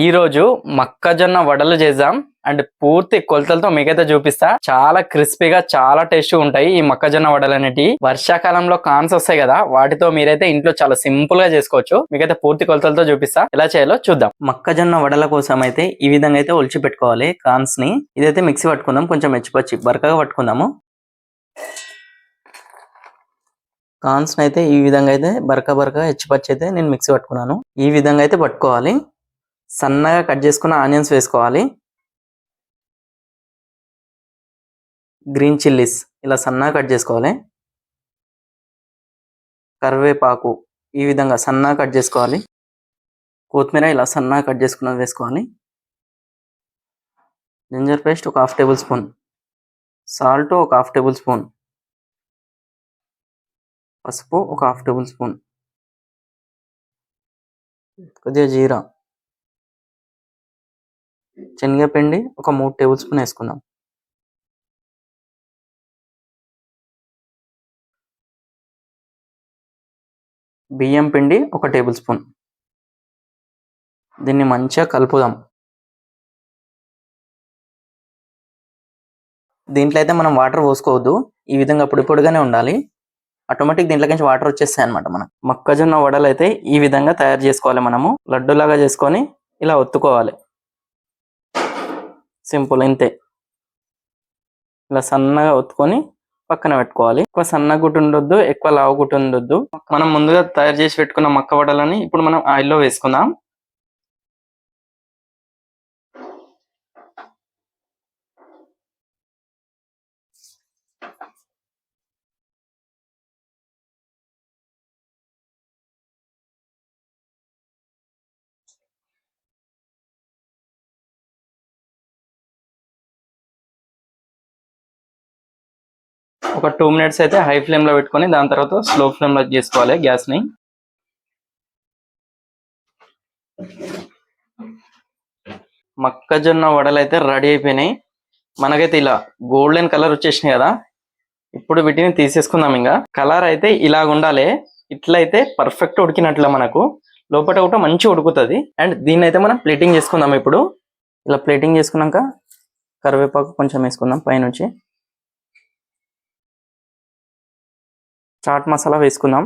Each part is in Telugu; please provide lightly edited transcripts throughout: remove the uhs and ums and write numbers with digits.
ఈ రోజు మొక్కజొన్న వడలు చేద్దాం అండ్ పూర్తి కొలతలతో మీకైతే చూపిస్తా. చాలా క్రిస్పీగా చాలా టేస్టీగా ఉంటాయి ఈ మొక్కజొన్న వడలు అనేటివి. వర్షాకాలంలో కాన్స్ వస్తాయి కదా, వాటితో మీరైతే ఇంట్లో చాలా సింపుల్ గా చేసుకోవచ్చు. మీకైతే పూర్తి కొలతలతో చూపిస్తా, ఎలా చేయాలో చూద్దాం. మొక్కజొన్న వడల కోసం అయితే ఈ విధంగా అయితే ఒలిచి పెట్టుకోవాలి కాన్స్ ని. ఇదైతే మిక్సీ పట్టుకుందాం, కొంచెం మెచ్చిపచ్చి బరకగా పట్టుకుందాము. కాన్స్ అయితే ఈ విధంగా అయితే బరక హెచ్చిపచ్చి అయితే నేను మిక్సీ పట్టుకున్నాను. ఈ విధంగా అయితే పట్టుకోవాలి. సన్నగా కట్ చేసుకున్న ఆనియన్స్ వేసుకోవాలి. గ్రీన్ చిల్లీస్ ఇలా సన్నగా కట్ చేసుకోవాలి. కరివేపాకు ఈ విధంగా సన్నగా కట్ చేసుకోవాలి. కొత్తిమీర ఇలా సన్నగా కట్ చేసుకున్నది వేసుకోవాలి. జింజర్ పేస్ట్ ఒక 1/2 టేబుల్ స్పూన్, సాల్ట్ ఒక 1/2 టేబుల్ స్పూన్, పసుపు ఒక 1/2 టేబుల్ స్పూన్, కొద్దిగా జీరా, శనగపిండి ఒక 3 టేబుల్ స్పూన్ వేసుకుందాం. బియ్యం పిండి ఒక టేబుల్ స్పూన్. దీన్ని మంచిగా కలుపుదాం. దీంట్లో అయితే మనం వాటర్ పోసుకోవద్దు, ఈ విధంగా పొడి పొడిగానే ఉండాలి. ఆటోమేటిక్ దీంట్లో నుంచి వాటర్ వచ్చేస్తాయి అనమాట. మనం మొక్కజొన్న వడలు అయితే ఈ విధంగా తయారు చేసుకోవాలి. మనము లడ్డూలాగా చేసుకొని ఇలా ఒత్తుకోవాలి. సింపుల్ ఇంతే. ఇలా సన్నగా ఒత్తుకొని పక్కన పెట్టుకోవాలి. ఎక్కువ సన్నగా గుట్టు ఉండొద్దు, ఎక్కువ లావు గుట్టు ఉండొద్దు. మనం ముందుగా తయారు చేసి పెట్టుకున్న మొక్క వడలని ఇప్పుడు మనం ఆయిల్లో వేసుకుందాం. ఒక 2 మినిట్స్ అయితే హై ఫ్లేమ్ లో పెట్టుకొని దాని తర్వాత స్లో ఫ్లేమ్ లో చేసుకోవాలి గ్యాస్ ని. మొక్కజొన్న వడలు అయితే రెడీ అయిపోయినాయి. మనకైతే ఇలా గోల్డెన్ కలర్ వచ్చేసినాయి కదా. ఇప్పుడు వీటిని తీసేసుకుందాం. ఇంకా కలర్ అయితే ఇలాగ ఉండాలి. ఇట్లయితే పర్ఫెక్ట్ ఉడికినట్లు మనకు. లోపల కూడా మంచిగా ఉడుకుతుంది. అండ్ దీన్ని అయితే మనం ప్లేటింగ్ చేసుకుందాం. ఇప్పుడు ఇలా ప్లేటింగ్ చేసుకున్నాక కరివేపాకు కొంచెం వేసుకుందాం పైనుంచి. చాట్ మసాలా వేసుకుందాం.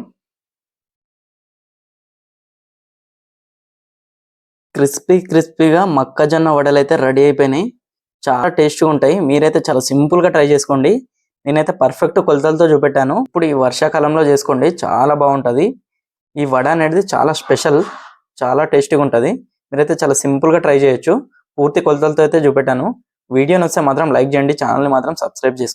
క్రిస్పీగా మొక్కజొన్న వడలు అయితే రెడీ అయిపోయినాయి. చాలా టేస్టీగా ఉంటాయి. మీరైతే చాలా సింపుల్ గా ట్రై చేసుకోండి. నేనైతే పర్ఫెక్ట్ కొలతలతో చూపెట్టాను. ఇప్పుడు ఈ వర్షాకాలంలో చేసుకోండి, చాలా బాగుంటది. ఈ వడ అనేది చాలా స్పెషల్, చాలా టేస్టీగా ఉంటది. మీరైతే చాలా సింపుల్ గా ట్రై చేయొచ్చు. పూర్తి కొలతలతో అయితే చూపెట్టాను. వీడియో నచ్చితే మాత్రం లైక్ చేయండి, ఛానల్ ని మాత్రం సబ్స్క్రైబ్ చేసుకోండి.